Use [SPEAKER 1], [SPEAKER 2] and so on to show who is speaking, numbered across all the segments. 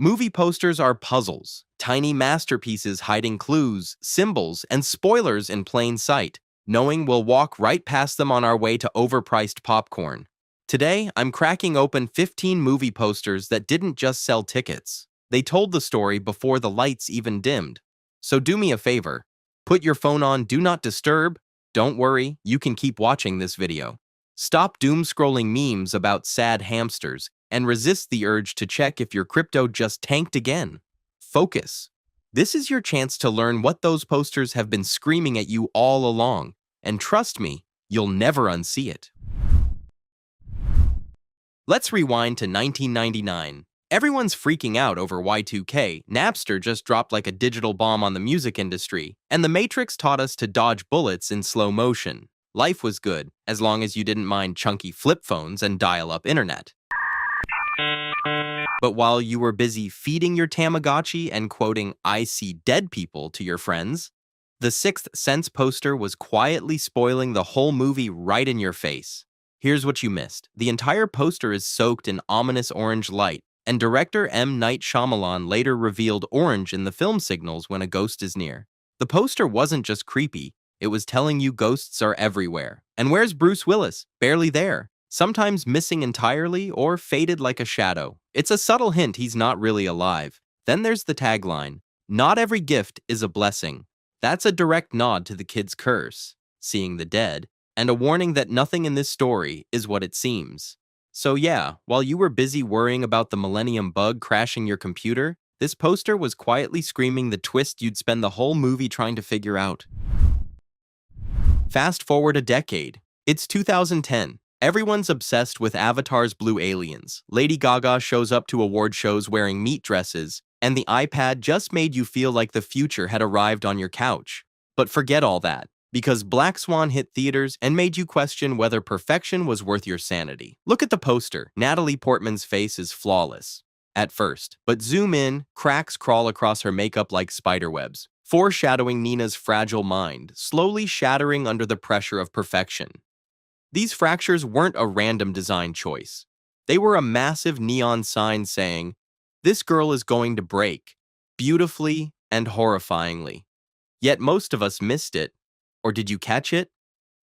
[SPEAKER 1] Movie posters are puzzles, tiny masterpieces hiding clues, symbols, and spoilers in plain sight, knowing we'll walk right past them on our way to overpriced popcorn. Today, I'm cracking open 15 movie posters that didn't just sell tickets. They told the story before the lights even dimmed. So do me a favor. Put your phone on Do Not Disturb. Don't worry, you can keep watching this video. Stop doom-scrolling memes about sad hamsters and resist the urge to check if your crypto just tanked again. Focus. This is your chance to learn what those posters have been screaming at you all along. And trust me, you'll never unsee it. Let's rewind to 1999. Everyone's freaking out over Y2K. Napster just dropped like a digital bomb on the music industry, and The Matrix taught us to dodge bullets in slow motion. Life was good, as long as you didn't mind chunky flip phones and dial-up internet. But while you were busy feeding your Tamagotchi and quoting "I see dead people" to your friends, the Sixth Sense poster was quietly spoiling the whole movie right in your face. Here's what you missed. The entire poster is soaked in ominous orange light, and director M. Night Shyamalan later revealed orange in the film signals when a ghost is near. The poster wasn't just creepy, it was telling you ghosts are everywhere. And where's Bruce Willis? Barely there. Sometimes missing entirely or faded like a shadow. It's a subtle hint he's not really alive. Then there's the tagline, "Not every gift is a blessing." That's a direct nod to the kid's curse, seeing the dead, and a warning that nothing in this story is what it seems. So yeah, while you were busy worrying about the Millennium Bug crashing your computer, this poster was quietly screaming the twist you'd spend the whole movie trying to figure out. Fast forward a decade. It's 2010. Everyone's obsessed with Avatar's blue aliens. Lady Gaga shows up to award shows wearing meat dresses, and the iPad just made you feel like the future had arrived on your couch. But forget all that, because Black Swan hit theaters and made you question whether perfection was worth your sanity. Look at the poster. Natalie Portman's face is flawless at first, but zoom in, cracks crawl across her makeup like spiderwebs, foreshadowing Nina's fragile mind, slowly shattering under the pressure of perfection. These fractures weren't a random design choice. They were a massive neon sign saying, "This girl is going to break," beautifully and horrifyingly. Yet most of us missed it. Or did you catch it?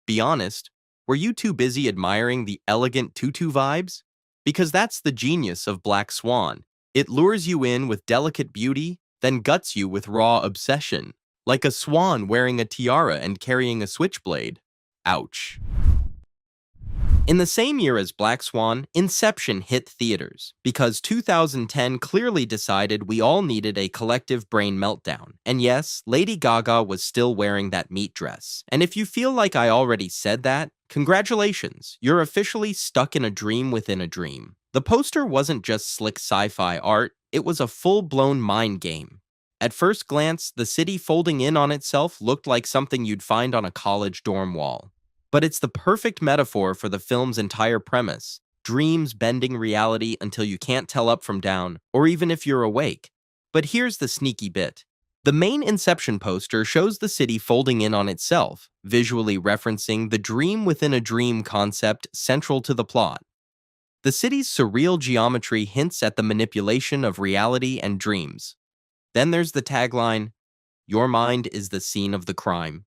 [SPEAKER 1] Be honest, were you too busy admiring the elegant tutu vibes? Because that's the genius of Black Swan. It lures you in with delicate beauty, then guts you with raw obsession. Like a swan wearing a tiara and carrying a switchblade. Ouch. In the same year as Black Swan, Inception hit theaters, because 2010 clearly decided we all needed a collective brain meltdown. And yes, Lady Gaga was still wearing that meat dress. And if you feel like I already said that, congratulations, you're officially stuck in a dream within a dream. The poster wasn't just slick sci-fi art, it was a full-blown mind game. At first glance, the city folding in on itself looked like something you'd find on a college dorm wall. But it's the perfect metaphor for the film's entire premise. Dreams bending reality until you can't tell up from down, or even if you're awake. But here's the sneaky bit. The main Inception poster shows the city folding in on itself, visually referencing the dream within a dream concept central to the plot. The city's surreal geometry hints at the manipulation of reality and dreams. Then there's the tagline, "Your mind is the scene of the crime."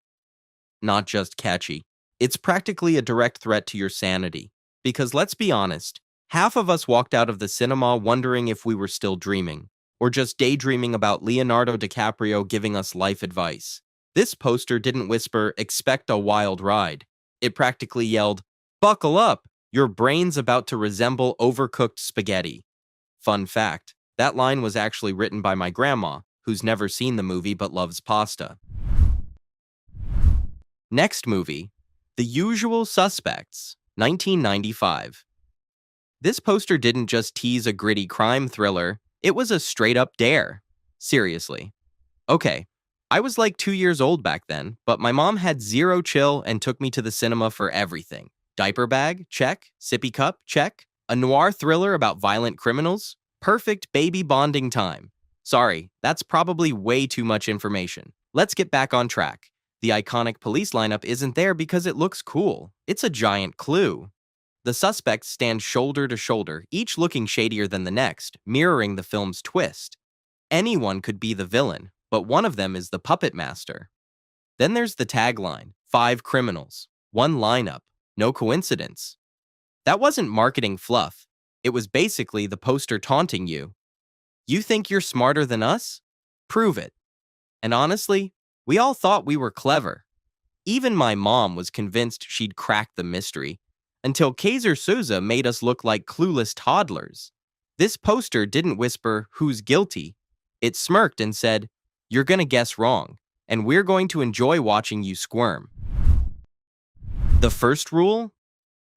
[SPEAKER 1] Not just catchy. It's practically a direct threat to your sanity. Because let's be honest, half of us walked out of the cinema wondering if we were still dreaming, or just daydreaming about Leonardo DiCaprio giving us life advice. This poster didn't whisper, "Expect a wild ride." It practically yelled, "Buckle up, your brain's about to resemble overcooked spaghetti." Fun fact, that line was actually written by my grandma, who's never seen the movie but loves pasta. Next movie, The Usual Suspects, 1995. This poster didn't just tease a gritty crime thriller, it was a straight-up dare. Seriously. Okay, I was like 2 years old back then, but my mom had zero chill and took me to the cinema for everything. Diaper bag? Check. Sippy cup? Check. A noir thriller about violent criminals? Perfect baby bonding time. Sorry, that's probably way too much information. Let's get back on track. The iconic police lineup isn't there because it looks cool. It's a giant clue. The suspects stand shoulder to shoulder, each looking shadier than the next, mirroring the film's twist. Anyone could be the villain, but one of them is the puppet master. Then there's the tagline, 5 criminals, 1 lineup, no coincidence. That wasn't marketing fluff. It was basically the poster taunting you. You think you're smarter than us? Prove it. And honestly, we all thought we were clever. Even my mom was convinced she'd cracked the mystery, until Kaiser Souza made us look like clueless toddlers. This poster didn't whisper, "Who's guilty?" It smirked and said, "You're gonna guess wrong, and we're going to enjoy watching you squirm." The first rule?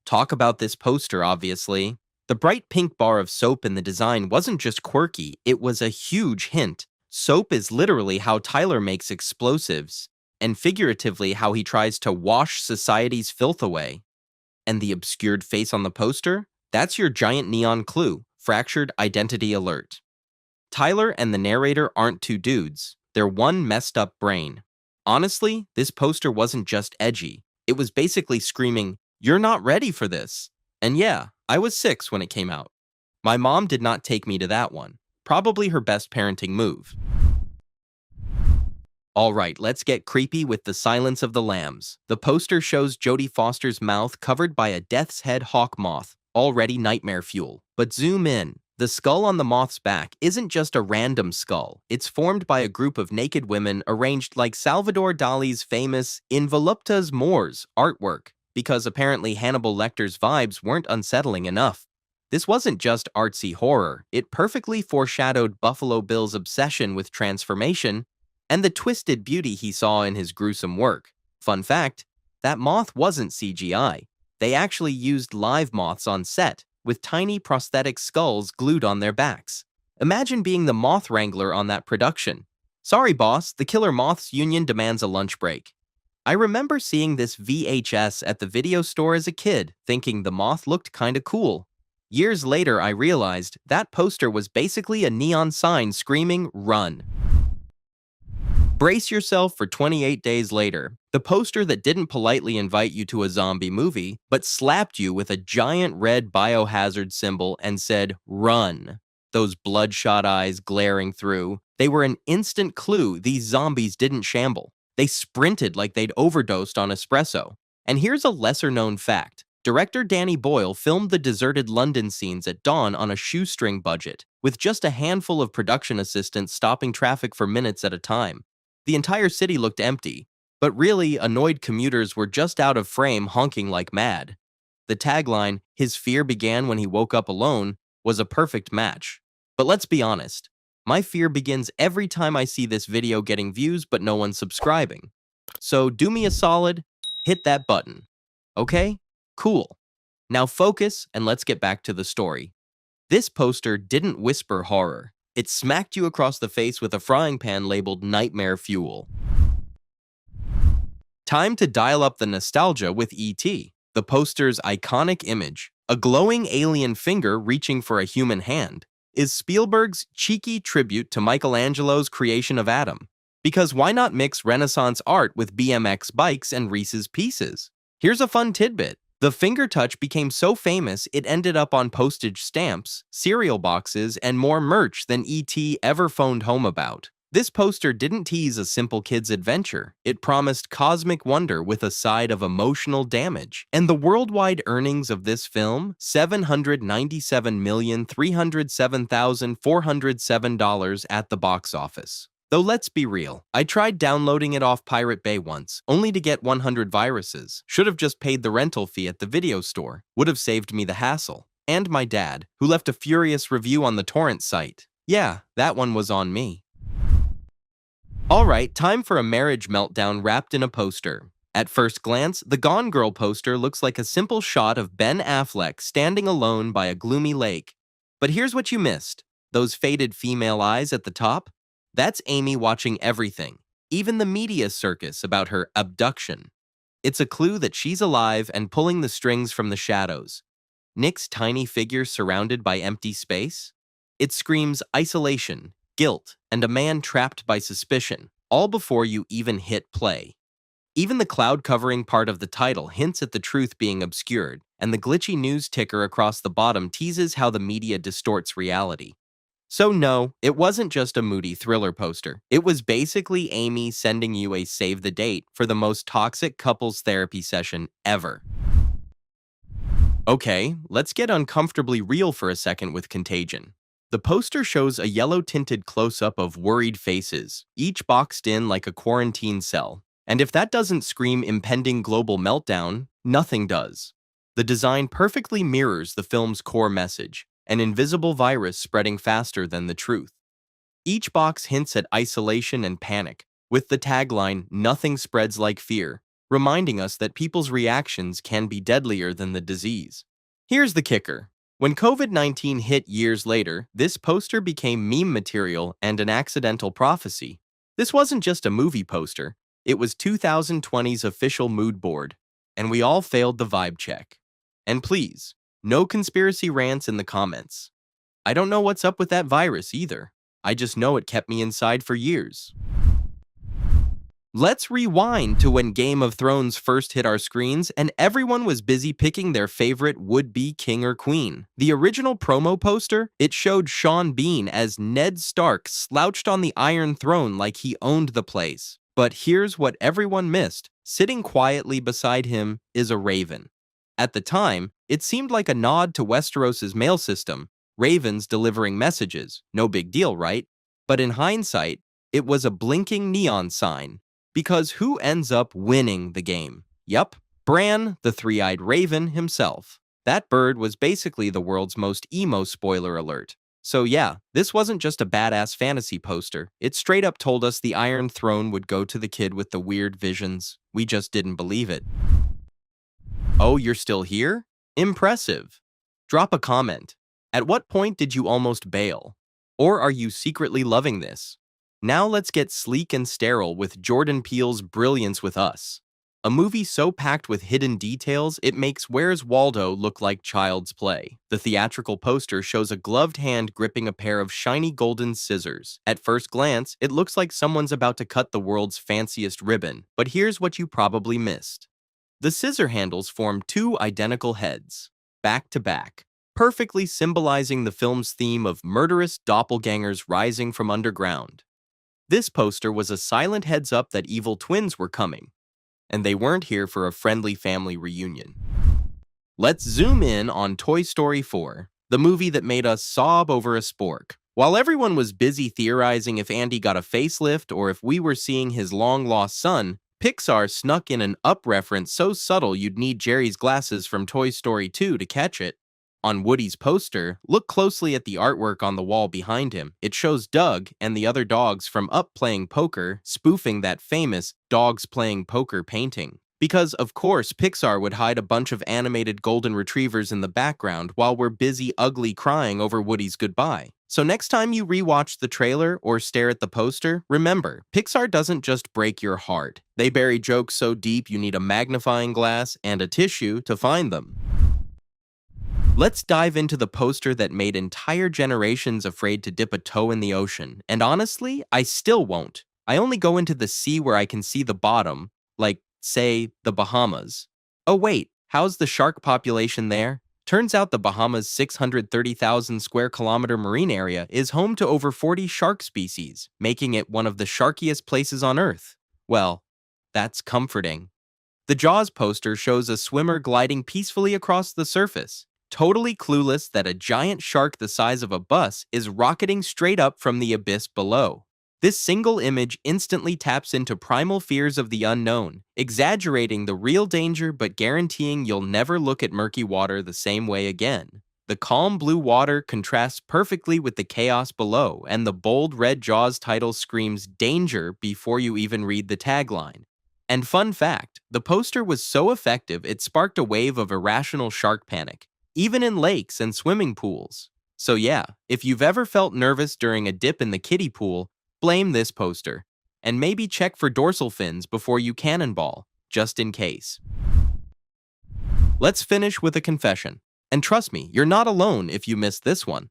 [SPEAKER 1] Talk about this poster, obviously. The bright pink bar of soap in the design wasn't just quirky, it was a huge hint. Soap is literally how Tyler makes explosives, and figuratively how he tries to wash society's filth away. And the obscured face on the poster? That's your giant neon clue, fractured identity alert. Tyler and the narrator aren't two dudes, they're one messed up brain. Honestly, this poster wasn't just edgy, it was basically screaming, "You're not ready for this." And yeah, I was 6 when it came out. My mom did not take me to that one, probably her best parenting move. Alright, let's get creepy with The Silence of the Lambs. The poster shows Jodie Foster's mouth covered by a death's head hawk moth, already nightmare fuel. But zoom in. The skull on the moth's back isn't just a random skull. It's formed by a group of naked women arranged like Salvador Dali's famous In Voluptas Mors artwork, because apparently Hannibal Lecter's vibes weren't unsettling enough. This wasn't just artsy horror, it perfectly foreshadowed Buffalo Bill's obsession with transformation and the twisted beauty he saw in his gruesome work. Fun fact, that moth wasn't CGI. They actually used live moths on set, with tiny prosthetic skulls glued on their backs. Imagine being the moth wrangler on that production. Sorry boss, the killer moths union demands a lunch break. I remember seeing this VHS at the video store as a kid, thinking the moth looked kinda cool. Years later I realized that poster was basically a neon sign screaming, "Run." Brace yourself for 28 days later, the poster that didn't politely invite you to a zombie movie, but slapped you with a giant red biohazard symbol and said, "Run." Those bloodshot eyes glaring through, they were an instant clue these zombies didn't shamble. They sprinted like they'd overdosed on espresso. And here's a lesser-known fact. Director Danny Boyle filmed the deserted London scenes at dawn on a shoestring budget, with just a handful of production assistants stopping traffic for minutes at a time. The entire city looked empty, but really, annoyed commuters were just out of frame honking like mad. The tagline, "His fear began when he woke up alone," was a perfect match. But let's be honest, my fear begins every time I see this video getting views but no one subscribing. So do me a solid, hit that button. Okay? Cool. Now focus and let's get back to the story. This poster didn't whisper horror. It smacked you across the face with a frying pan labeled "Nightmare Fuel." Time to dial up the nostalgia with E.T., the poster's iconic image, a glowing alien finger reaching for a human hand, is Spielberg's cheeky tribute to Michelangelo's creation of Adam. Because why not mix Renaissance art with BMX bikes and Reese's Pieces? Here's a fun tidbit. The finger touch became so famous it ended up on postage stamps, cereal boxes, and more merch than E.T. ever phoned home about. This poster didn't tease a simple kid's adventure. It promised cosmic wonder with a side of emotional damage. And the worldwide earnings of this film, $797,307,407 at the box office. Though let's be real, I tried downloading it off Pirate Bay once, only to get 100 viruses. Should have just paid the rental fee at the video store. Would have saved me the hassle. And my dad, who left a furious review on the torrent site. Yeah, that one was on me. Alright, time for a marriage meltdown wrapped in a poster. At first glance, the Gone Girl poster looks like a simple shot of Ben Affleck standing alone by a gloomy lake. But here's what you missed. Those faded female eyes at the top? That's Amy watching everything, even the media circus about her abduction. It's a clue that she's alive and pulling the strings from the shadows. Nick's tiny figure surrounded by empty space? It screams isolation, guilt, and a man trapped by suspicion, all before you even hit play. Even the cloud covering part of the title hints at the truth being obscured, and the glitchy news ticker across the bottom teases how the media distorts reality. So no, it wasn't just a moody thriller poster. It was basically Amy sending you a save the date for the most toxic couples therapy session ever. Okay, let's get uncomfortably real for a second with Contagion. The poster shows a yellow-tinted close-up of worried faces, each boxed in like a quarantine cell. And if that doesn't scream impending global meltdown, nothing does. The design perfectly mirrors the film's core message, an invisible virus spreading faster than the truth. Each box hints at isolation and panic, with the tagline, "Nothing spreads like fear," reminding us that people's reactions can be deadlier than the disease. Here's the kicker. When COVID-19 hit years later, this poster became meme material and an accidental prophecy. This wasn't just a movie poster, it was 2020's official mood board, and we all failed the vibe check. And please, no conspiracy rants in the comments. I don't know what's up with that virus either. I just know it kept me inside for years. Let's rewind to when Game of Thrones first hit our screens and everyone was busy picking their favorite would-be king or queen. The original promo poster, it showed Sean Bean as Ned Stark slouched on the Iron Throne like he owned the place. But here's what everyone missed. Sitting quietly beside him is a raven. At the time, it seemed like a nod to Westeros's mail system, ravens delivering messages, no big deal, right? But in hindsight, it was a blinking neon sign. Because who ends up winning the game? Yup, Bran, the three-eyed raven himself. That bird was basically the world's most emo spoiler alert. So yeah, this wasn't just a badass fantasy poster. It straight up told us the Iron Throne would go to the kid with the weird visions. We just didn't believe it. Oh, you're still here? Impressive. Drop a comment. At what point did you almost bail? Or are you secretly loving this? Now let's get sleek and sterile with Jordan Peele's Brilliance with Us. A movie so packed with hidden details, it makes Where's Waldo look like child's play. The theatrical poster shows a gloved hand gripping a pair of shiny golden scissors. At first glance, it looks like someone's about to cut the world's fanciest ribbon, but here's what you probably missed. The scissor handles form two identical heads, back to back, perfectly symbolizing the film's theme of murderous doppelgangers rising from underground. This poster was a silent heads-up that evil twins were coming, and they weren't here for a friendly family reunion. Let's zoom in on Toy Story 4, the movie that made us sob over a spork. While everyone was busy theorizing if Andy got a facelift or if we were seeing his long-lost son, Pixar snuck in an Up reference so subtle you'd need Jerry's glasses from Toy Story 2 to catch it. On Woody's poster, look closely at the artwork on the wall behind him. It shows Doug and the other dogs from Up playing poker, spoofing that famous Dogs Playing Poker painting. Because, of course, Pixar would hide a bunch of animated golden retrievers in the background while we're busy ugly crying over Woody's goodbye. So next time you rewatch the trailer or stare at the poster, remember, Pixar doesn't just break your heart. They bury jokes so deep you need a magnifying glass and a tissue to find them. Let's dive into the poster that made entire generations afraid to dip a toe in the ocean. And honestly, I still won't. I only go into the sea where I can see the bottom, like, say, the Bahamas. Oh wait, how's the shark population there? Turns out the Bahamas' 630,000 square kilometer marine area is home to over 40 shark species, making it one of the sharkiest places on Earth. Well, that's comforting. The Jaws poster shows a swimmer gliding peacefully across the surface, totally clueless that a giant shark the size of a bus is rocketing straight up from the abyss below. This single image instantly taps into primal fears of the unknown, exaggerating the real danger but guaranteeing you'll never look at murky water the same way again. The calm blue water contrasts perfectly with the chaos below, and the bold red Jaws title screams danger before you even read the tagline. And fun fact, the poster was so effective it sparked a wave of irrational shark panic, even in lakes and swimming pools. So yeah, if you've ever felt nervous during a dip in the kiddie pool, blame this poster. And maybe check for dorsal fins before you cannonball, just in case. Let's finish with a confession. And trust me, you're not alone if you missed this one.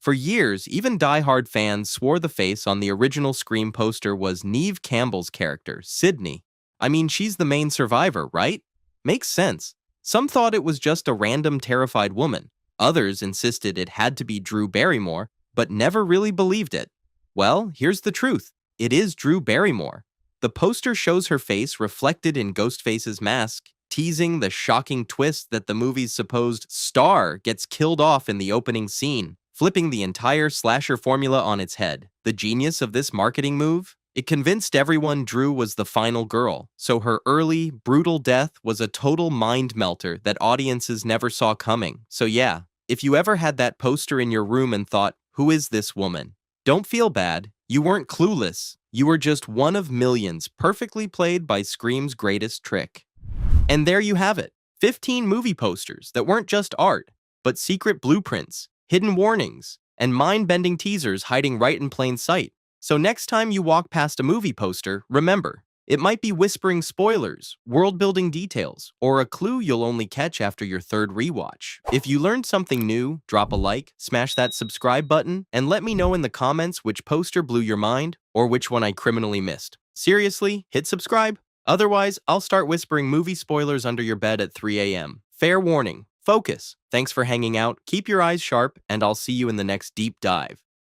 [SPEAKER 1] For years, even die-hard fans swore the face on the original Scream poster was Neve Campbell's character, Sydney. I mean, she's the main survivor, right? Makes sense. Some thought it was just a random terrified woman. Others insisted it had to be Drew Barrymore, but never really believed it. Well, here's the truth. It is Drew Barrymore. The poster shows her face reflected in Ghostface's mask, teasing the shocking twist that the movie's supposed star gets killed off in the opening scene, flipping the entire slasher formula on its head. The genius of this marketing move? It convinced everyone Drew was the final girl, so her early, brutal death was a total mind melter that audiences never saw coming. So yeah, if you ever had that poster in your room and thought, who is this woman? Don't feel bad. You weren't clueless. You were just one of millions perfectly played by Scream's greatest trick. And there you have it. 15 movie posters that weren't just art, but secret blueprints, hidden warnings, and mind-bending teasers hiding right in plain sight. So next time you walk past a movie poster, remember, it might be whispering spoilers, world-building details, or a clue you'll only catch after your third rewatch. If you learned something new, drop a like, smash that subscribe button, and let me know in the comments which poster blew your mind or which one I criminally missed. Seriously, hit subscribe. Otherwise, I'll start whispering movie spoilers under your bed at 3 a.m. Fair warning. Focus. Thanks for hanging out, keep your eyes sharp, and I'll see you in the next deep dive.